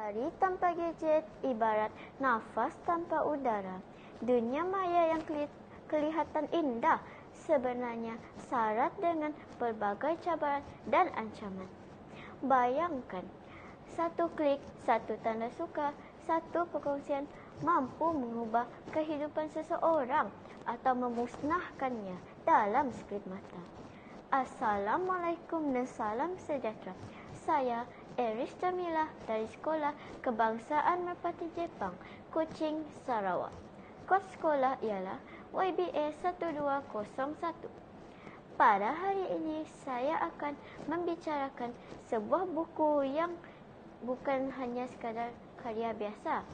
Hari tanpa gadget ibarat nafas tanpa udara. Dunia maya yang kelihatan indah sebenarnya syarat dengan pelbagai cabaran dan ancaman. Bayangkan, satu klik, satu tanda suka, satu perkongsian mampu mengubah kehidupan seseorang atau memusnahkannya dalam sekelip mata. Assalamualaikum dan salam sejahtera. Saya Eris Jamilah dari Sekolah Kebangsaan Merpati Jepang, Kuching, Sarawak. Kod sekolah ialah YBA 1201. Pada hari ini saya akan membicarakan sebuah buku yang bukan hanya sekadar karya biasa,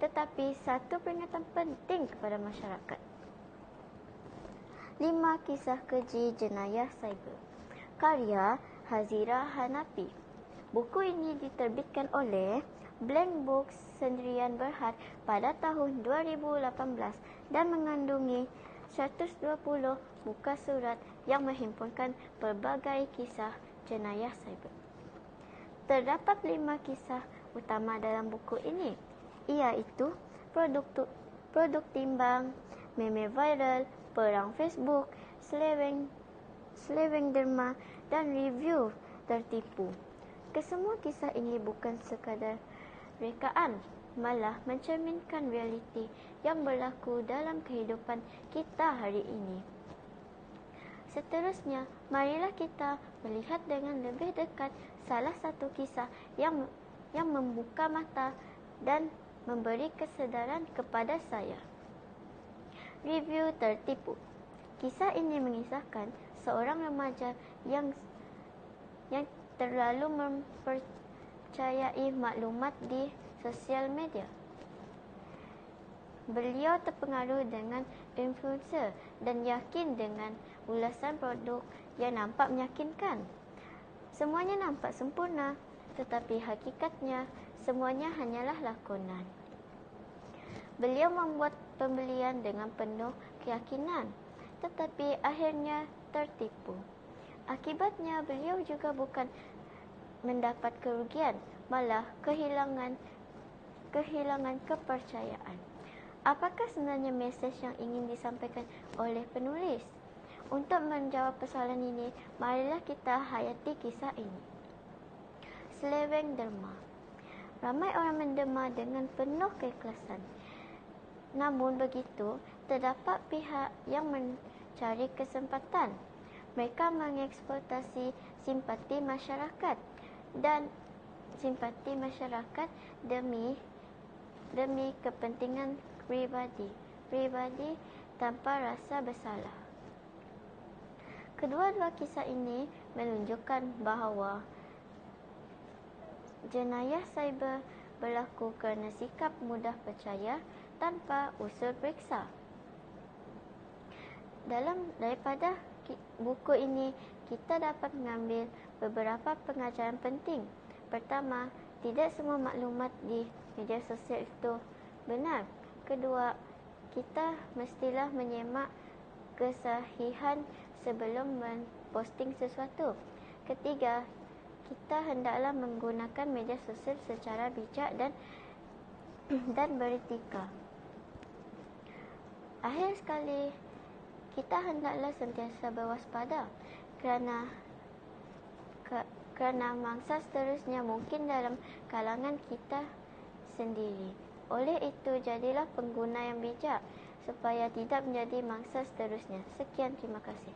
tetapi satu peringatan penting kepada masyarakat. 5 Kisah Keji Jenayah Cyber, karya Hazira Hanafi. Buku ini diterbitkan oleh Blank Books Sendirian Berhad pada tahun 2018 dan mengandungi 120 muka surat yang menghimpunkan pelbagai kisah jenayah cyber. Terdapat 5 kisah utama dalam buku ini, iaitu produk timbang, meme viral, perang Facebook, seleweng derma dan review tertipu. Kesemua kisah ini bukan sekadar rekaan, malah mencerminkan realiti yang berlaku dalam kehidupan kita hari ini. Seterusnya, marilah kita melihat dengan lebih dekat salah satu kisah yang membuka mata dan memberi kesedaran kepada saya. Review tertipu. Kisah ini mengisahkan seorang remaja yang terlalu mempercayai maklumat di sosial media. Beliau terpengaruh dengan influencer dan yakin dengan ulasan produk yang nampak meyakinkan. Semuanya nampak sempurna, tetapi hakikatnya semuanya hanyalah lakonan. Beliau membuat pembelian dengan penuh keyakinan, tetapi akhirnya tertipu. Akibatnya beliau juga bukan mendapat kerugian, malah kehilangan kepercayaan. Apakah sebenarnya mesej yang ingin disampaikan oleh penulis? Untuk menjawab persoalan ini, marilah kita hayati kisah ini. Seleweng derma. Ramai orang menderma dengan penuh keikhlasan. Namun begitu, terdapat pihak yang mencari kesempatan. Mereka mengeksploitasi simpati masyarakat demi kepentingan pribadi tanpa rasa bersalah. Kedua-dua kisah ini menunjukkan bahawa jenayah cyber berlaku kerana sikap mudah percaya tanpa usul periksa. Daripada buku ini, kita dapat mengambil beberapa pengajaran penting. Pertama, tidak semua maklumat di media sosial itu benar. Kedua, kita mestilah menyemak kesahihan sebelum memposting sesuatu. Ketiga, kita hendaklah menggunakan media sosial secara bijak dan beretika. Akhir sekali, kita hendaklah sentiasa berwaspada kerana mangsa seterusnya mungkin dalam kalangan kita sendiri. Oleh itu, jadilah pengguna yang bijak supaya tidak menjadi mangsa seterusnya. Sekian, terima kasih.